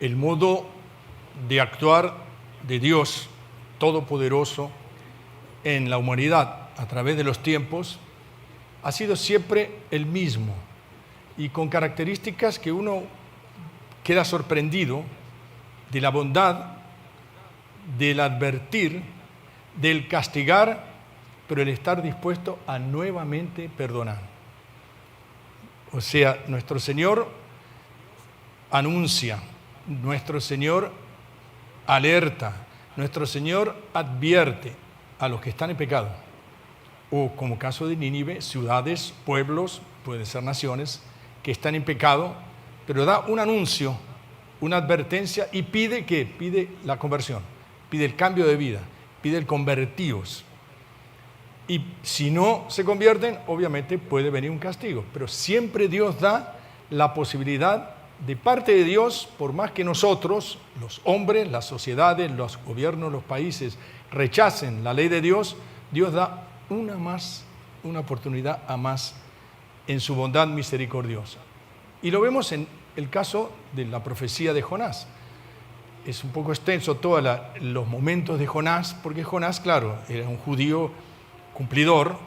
el modo de actuar de Dios Todopoderoso en la humanidad a través de los tiempos ha sido siempre el mismo y con características que uno queda sorprendido de la bondad, del advertir, del castigar, pero el estar dispuesto a nuevamente perdonar. O sea, nuestro Señor anuncia, nuestro Señor alerta, nuestro Señor advierte a los que están en pecado, o como caso de Nínive, ciudades, pueblos, pueden ser naciones, que están en pecado, pero da un anuncio, una advertencia y pide ¿qué? Pide la conversión, pide el cambio de vida, pide el convertíos. Y si no se convierten, obviamente puede venir un castigo, pero siempre Dios da la posibilidad de parte de Dios, por más que nosotros, los hombres, las sociedades, los gobiernos, los países, rechacen la ley de Dios, Dios da una oportunidad a más en su bondad misericordiosa. Y lo vemos en el caso de la profecía de Jonás. Es un poco extenso todos los momentos de Jonás, porque Jonás, claro, era un judío cumplidor,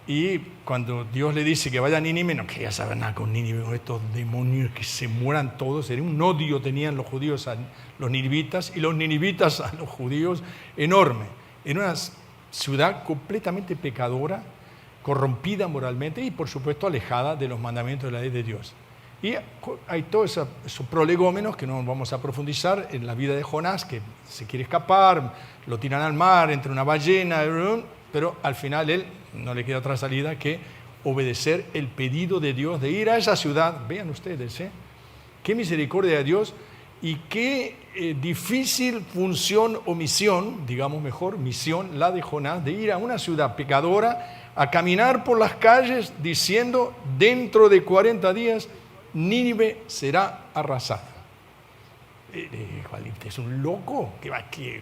y cuando Dios le dice que vaya a Nínive, no quería saber nada con Nínive, con estos demonios que se mueran todos. Era un odio tenían los judíos a los ninivitas y los ninivitas a los judíos enorme. Era una ciudad completamente pecadora, corrompida moralmente y por supuesto alejada de los mandamientos de la ley de Dios. Y hay todos esos prolegómenos que no vamos a profundizar en la vida de Jonás, que se quiere escapar, lo tiran al mar, entre una ballena, pero al final él no le queda otra salida que obedecer el pedido de Dios de ir a esa ciudad. Vean ustedes, qué misericordia de Dios y qué difícil función o misión, digamos mejor, misión la de Jonás, de ir a una ciudad pecadora, a caminar por las calles diciendo dentro de 40 días Nínive será arrasada. Es un loco.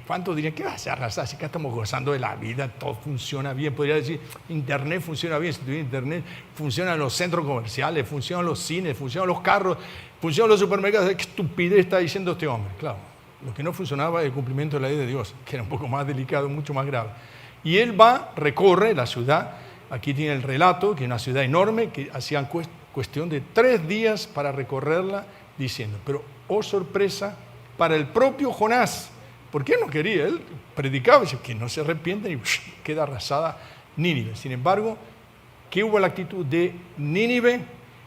¿Cuántos dirían que va a ser arrasada? Si acá estamos gozando de la vida, todo funciona bien. Podría decir, Internet funciona bien. Si tuviera Internet, funcionan los centros comerciales, funcionan los cines, funcionan los carros, funcionan los supermercados. ¿Qué estupidez está diciendo este hombre? Claro, lo que no funcionaba es el cumplimiento de la ley de Dios, que era un poco más delicado, mucho más grave. Y él recorre la ciudad. Aquí tiene el relato, que es una ciudad enorme, que hacían cuestión de 3 días para recorrerla, diciendo, pero oh sorpresa para el propio Jonás, porque él no quería, él predicaba, dice que no se arrepienten y queda arrasada Nínive. Sin embargo, ¿qué hubo la actitud de Nínive?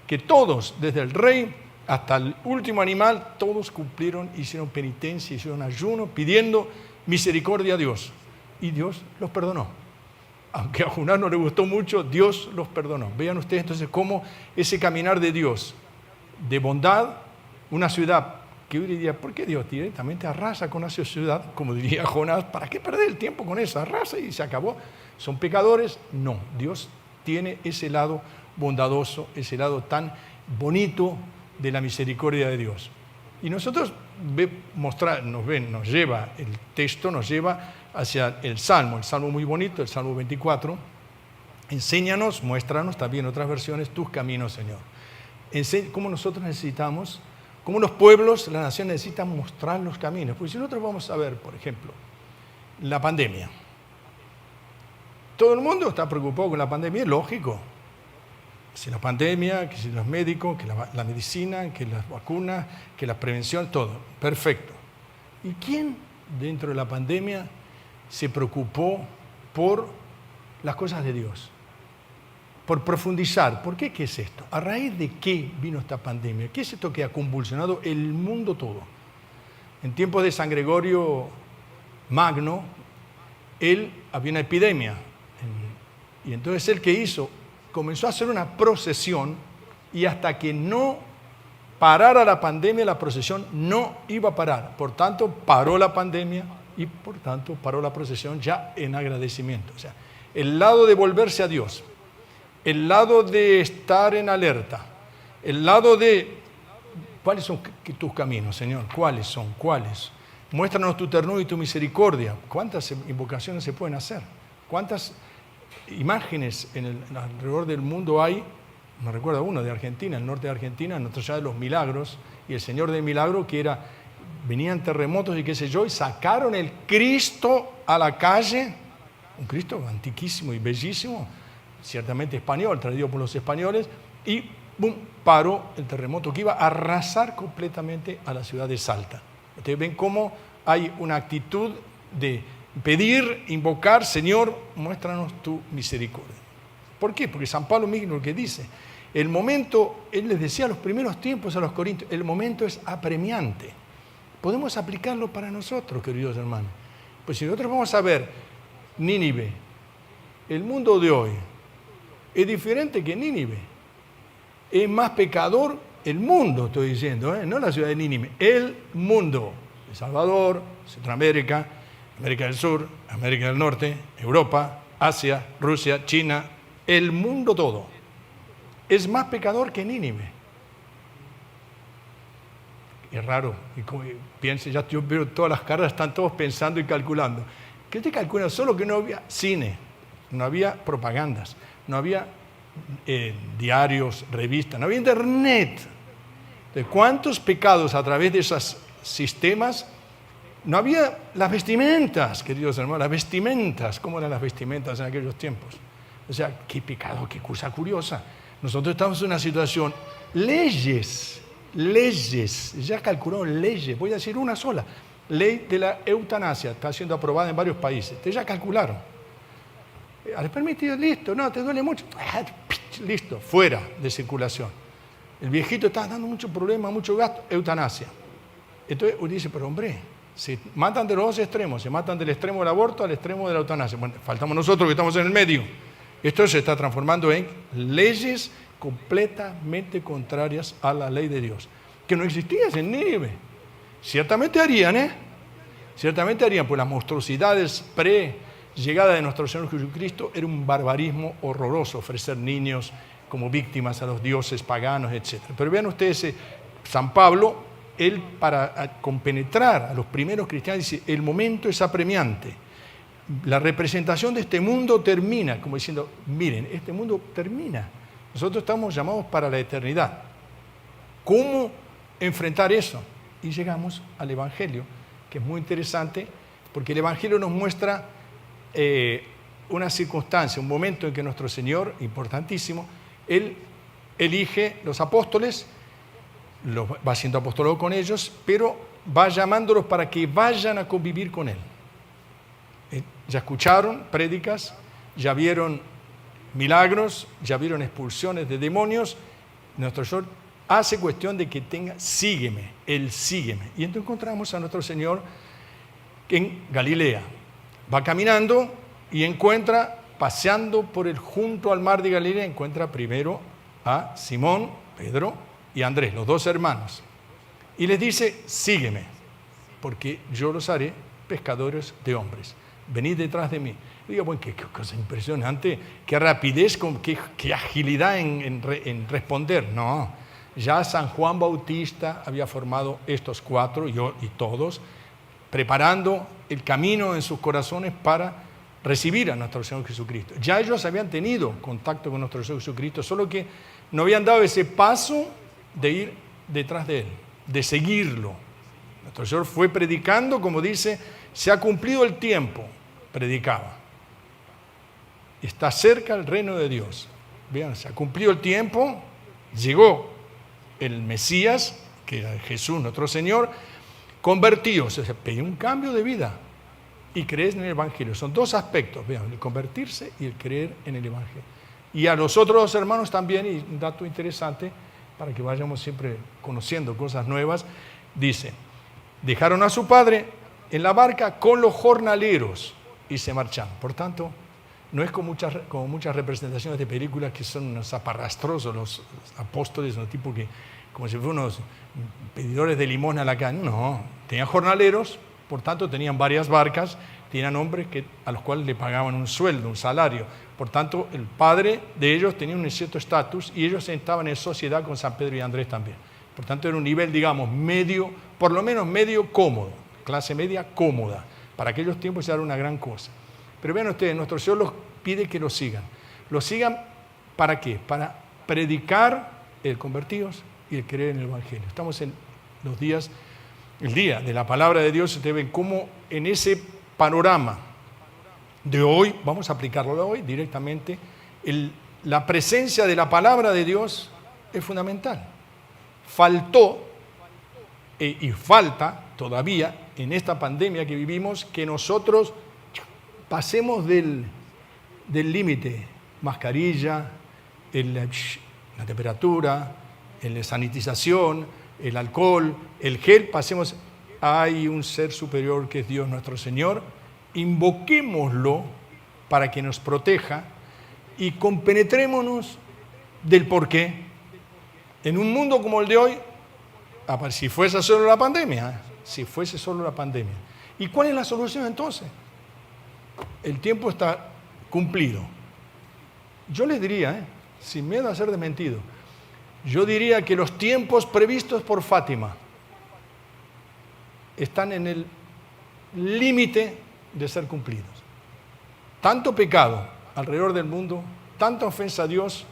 Que todos, desde el rey hasta el último animal, todos cumplieron, hicieron penitencia, hicieron ayuno, pidiendo misericordia a Dios. Y Dios los perdonó. Aunque a Jonás no le gustó mucho, Dios los perdonó. Vean ustedes entonces cómo ese caminar de Dios, de bondad, una ciudad que hoy diría, ¿por qué Dios directamente arrasa con esa ciudad? Como diría Jonás, ¿para qué perder el tiempo con eso? Arrasa y se acabó. ¿Son pecadores? No. Dios tiene ese lado bondadoso, ese lado tan bonito de la misericordia de Dios. Y nosotros nos lleva el texto, nos lleva hacia el Salmo muy bonito, el Salmo 24. Enséñanos, muéstranos también otras versiones, tus caminos, Señor. Cómo nosotros necesitamos, cómo los pueblos, las naciones necesitan mostrar los caminos. Porque si nosotros vamos a ver, por ejemplo, la pandemia. Todo el mundo está preocupado con la pandemia, es lógico. Si la pandemia, que si los médicos, que la medicina, que las vacunas, que la prevención, todo. Perfecto. ¿Y quién dentro de la pandemia se preocupó por las cosas de Dios? Por profundizar. ¿Por qué? ¿Qué es esto? ¿A raíz de qué vino esta pandemia? ¿Qué es esto que ha convulsionado el mundo todo? En tiempos de San Gregorio Magno, había una epidemia. Y entonces él, ¿qué hizo? Comenzó a hacer una procesión y hasta que no parara la pandemia, la procesión no iba a parar. Por tanto, paró la pandemia y por tanto paró la procesión ya en agradecimiento. O sea, el lado de volverse a Dios, el lado de estar en alerta, el lado de ¿cuáles son tus caminos, Señor? ¿Cuáles son? ¿Cuáles? Muéstranos tu ternura y tu misericordia. ¿Cuántas invocaciones se pueden hacer? ¿Cuántas imágenes alrededor del mundo hay me recuerdo uno de Argentina, el norte de Argentina, Nuestra Señora de los Milagros, y el Señor del Milagro, que era, venían terremotos y qué sé yo, y sacaron el Cristo a la calle, un Cristo antiquísimo y bellísimo, ciertamente español, traído por los españoles, y ¡bum!, paró el terremoto que iba a arrasar completamente a la ciudad de Salta. Ustedes ven cómo hay una actitud de pedir, invocar, Señor, muéstranos tu misericordia. ¿Por qué? Porque San Pablo mismo lo que dice, el momento, él les decía a los primeros tiempos a los corintios, el momento es apremiante. Podemos aplicarlo para nosotros, queridos hermanos. Pues si nosotros vamos a ver Nínive, el mundo de hoy es diferente que Nínive. Es más pecador el mundo, estoy diciendo, no la ciudad de Nínive, el mundo. El Salvador, Centroamérica, América del Sur, América del Norte, Europa, Asia, Rusia, China, el mundo todo. Es más pecador que Nínive. Es raro. Y como piense, ya yo veo todas las caras, están todos pensando y calculando. ¿Qué te calcula? Solo que no había cine, no había propagandas, no había diarios, revistas, no había internet. ¿De cuántos pecados a través de esos sistemas? No había las vestimentas, queridos hermanos, las vestimentas. ¿Cómo eran las vestimentas en aquellos tiempos? O sea, qué pecado, qué cosa curiosa. Nosotros estamos en una situación, leyes, ya calcularon leyes, voy a decir una sola, ley de la eutanasia, está siendo aprobada en varios países, ustedes ya calcularon. ¿Les permitido? Listo, no, te duele mucho, listo, fuera de circulación. El viejito está dando mucho problema, mucho gasto, eutanasia. Entonces uno dice, pero hombre, se matan de los dos extremos, se matan del extremo del aborto al extremo de la eutanasia. Bueno, faltamos nosotros que estamos en el medio. Esto se está transformando en leyes completamente contrarias a la ley de Dios, que no existían en Nínive. Ciertamente harían, pues las monstruosidades pre-llegada de nuestro Señor Jesucristo era un barbarismo horroroso, ofrecer niños como víctimas a los dioses paganos, etc. Pero vean ustedes, San Pablo, él para compenetrar a los primeros cristianos dice, el momento es apremiante. La representación de este mundo termina, como diciendo, miren, este mundo termina. Nosotros estamos llamados para la eternidad. ¿Cómo enfrentar eso? Y llegamos al Evangelio, que es muy interesante, porque el Evangelio nos muestra una circunstancia, un momento en que nuestro Señor, importantísimo, Él elige los apóstoles, va haciendo apostolado con ellos, pero va llamándolos para que vayan a convivir con Él. Ya escucharon prédicas, ya vieron milagros, ya vieron expulsiones de demonios. Nuestro Señor hace cuestión de que tenga, sígueme, Él sígueme. Y entonces encontramos a nuestro Señor en Galilea. Va caminando y encuentra, paseando por junto al mar de Galilea, encuentra primero a Simón, Pedro y Andrés, los dos hermanos. Y les dice, sígueme, porque yo los haré pescadores de hombres. Venid detrás de mí. Digo, bueno, qué cosa impresionante, qué rapidez, qué agilidad en responder. No, ya San Juan Bautista había formado estos cuatro, yo y todos, preparando el camino en sus corazones para recibir a nuestro Señor Jesucristo. Ya ellos habían tenido contacto con nuestro Señor Jesucristo, solo que no habían dado ese paso de ir detrás de Él, de seguirlo. Nuestro Señor fue predicando, como dice, se ha cumplido el tiempo, predicaba. Está cerca el reino de Dios. Vean, se ha cumplido el tiempo, llegó el Mesías, que era Jesús, nuestro Señor, convertido, se pidió un cambio de vida y crees en el Evangelio. Son dos aspectos, vean, el convertirse y el creer en el Evangelio. Y a los otros dos hermanos también, y un dato interesante, para que vayamos siempre conociendo cosas nuevas, dice, dejaron a su padre en la barca con los jornaleros y se marcharon. Por tanto, no es como muchas representaciones de películas que son unos zaparrastrosos, los apóstoles, unos tipos que, como si fueran unos pedidores de limosna a la calle. No, tenían jornaleros, por tanto tenían varias barcas, tenían hombres a los cuales le pagaban un sueldo, un salario. Por tanto, el padre de ellos tenía un cierto estatus y ellos estaban en sociedad con San Pedro y Andrés también. Por tanto, era un nivel, digamos, medio, por lo menos medio cómodo, clase media cómoda. Para aquellos tiempos era una gran cosa. Pero vean ustedes, nuestro Señor los pide que los sigan. ¿Los sigan para qué? Para predicar el convertidos y el creer en el Evangelio. Estamos en los días, el día de la palabra de Dios. Ustedes ven cómo en ese panorama de hoy, vamos a aplicarlo de hoy directamente, la presencia de la palabra de Dios es fundamental. Faltó y falta todavía en esta pandemia que vivimos que nosotros pasemos del límite, mascarilla, la temperatura, la sanitización, el alcohol, el gel, pasemos, hay un ser superior que es Dios nuestro Señor, invoquémoslo para que nos proteja y compenetrémonos del porqué. En un mundo como el de hoy, si fuese solo la pandemia, ¿Y cuál es la solución entonces? El tiempo está cumplido. Yo les diría, sin miedo a ser desmentido, yo diría que los tiempos previstos por Fátima están en el límite de ser cumplidos. Tanto pecado alrededor del mundo, tanta ofensa a Dios,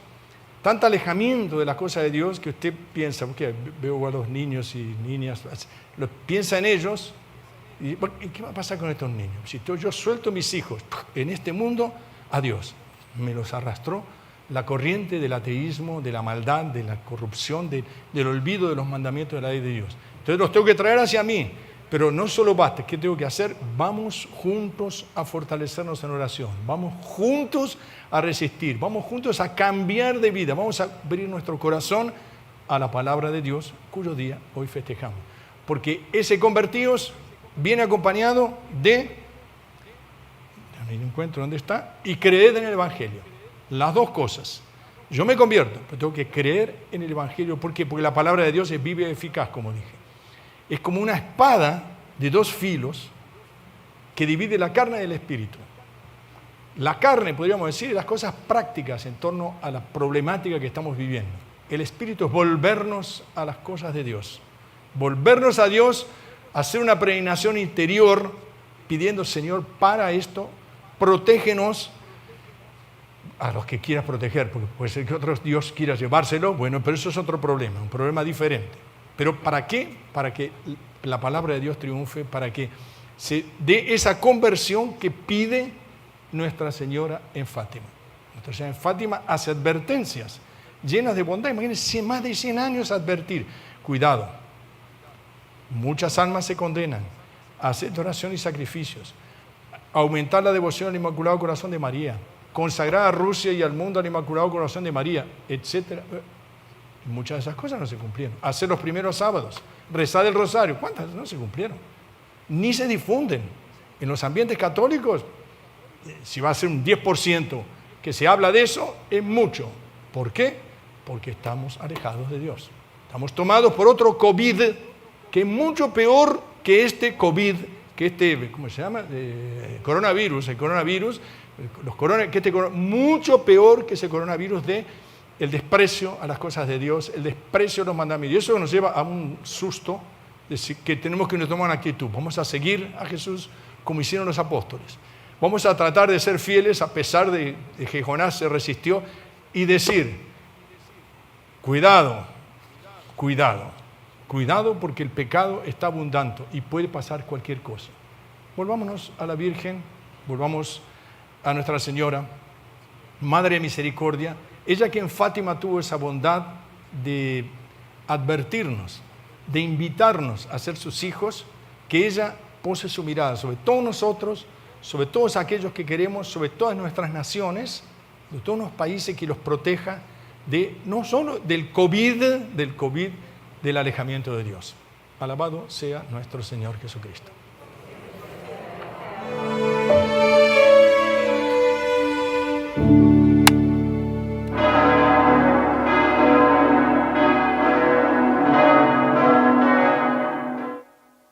tanto alejamiento de las cosas de Dios que usted piensa, porque veo a los niños y niñas, piensa en ellos y ¿qué va a pasar con estos niños? Si yo suelto mis hijos en este mundo, adiós. Me los arrastró la corriente del ateísmo, de la maldad, de la corrupción, del olvido de los mandamientos de la ley de Dios. Entonces los tengo que traer hacia mí, pero no solo basta. ¿Qué tengo que hacer? Vamos juntos a fortalecernos en oración, vamos juntos a resistir, vamos juntos a cambiar de vida, vamos a abrir nuestro corazón a la palabra de Dios, cuyo día hoy festejamos. Porque ese convertidos viene acompañado de, no encuentro dónde está, y creed en el Evangelio. Las dos cosas. Yo me convierto, pero tengo que creer en el Evangelio. ¿Por qué? Porque la palabra de Dios es viva y eficaz, como dije. Es como una espada de dos filos que divide la carne del espíritu. La carne, podríamos decir, las cosas prácticas en torno a la problemática que estamos viviendo. El espíritu es volvernos a las cosas de Dios. Volvernos a Dios, hacer una peregrinación interior, pidiendo, Señor, para esto, protégenos a los que quieras proteger, porque puede ser que otro Dios quiera llevárselo, bueno, pero eso es otro problema, un problema diferente. Pero ¿para qué? Para que la palabra de Dios triunfe, para que se dé esa conversión que pide Nuestra Señora en Fátima. Nuestra Señora en Fátima hace advertencias llenas de bondad. Imagínense, más de 100 años advertir. Cuidado, muchas almas se condenan. Hacer oración y sacrificios. Aumentar la devoción al Inmaculado Corazón de María. Consagrar a Rusia y al mundo al Inmaculado Corazón de María, etc. Muchas de esas cosas no se cumplieron. Hacer los primeros sábados, rezar el rosario, ¿cuántas no se cumplieron? Ni se difunden. En los ambientes católicos, si va a ser un 10% que se habla de eso, es mucho. ¿Por qué? Porque estamos alejados de Dios. Estamos tomados por otro COVID que es mucho peor que este COVID, que este, ¿cómo se llama? Coronavirus. El coronavirus, mucho peor que ese coronavirus de el desprecio a las cosas de Dios, el desprecio a los mandamientos. Y eso nos lleva a un susto de que tenemos que tomar una actitud. Vamos a seguir a Jesús como hicieron los apóstoles. Vamos a tratar de ser fieles a pesar de que Jonás se resistió y decir, cuidado, cuidado, cuidado porque el pecado está abundante y puede pasar cualquier cosa. Volvámonos a la Virgen, volvamos a Nuestra Señora, Madre de Misericordia, ella que en Fátima tuvo esa bondad de advertirnos, de invitarnos a ser sus hijos, que ella pose su mirada sobre todos nosotros, sobre todos aquellos que queremos, sobre todas nuestras naciones, de todos los países, que los proteja de no solo del COVID, del alejamiento de Dios. Alabado sea nuestro Señor Jesucristo.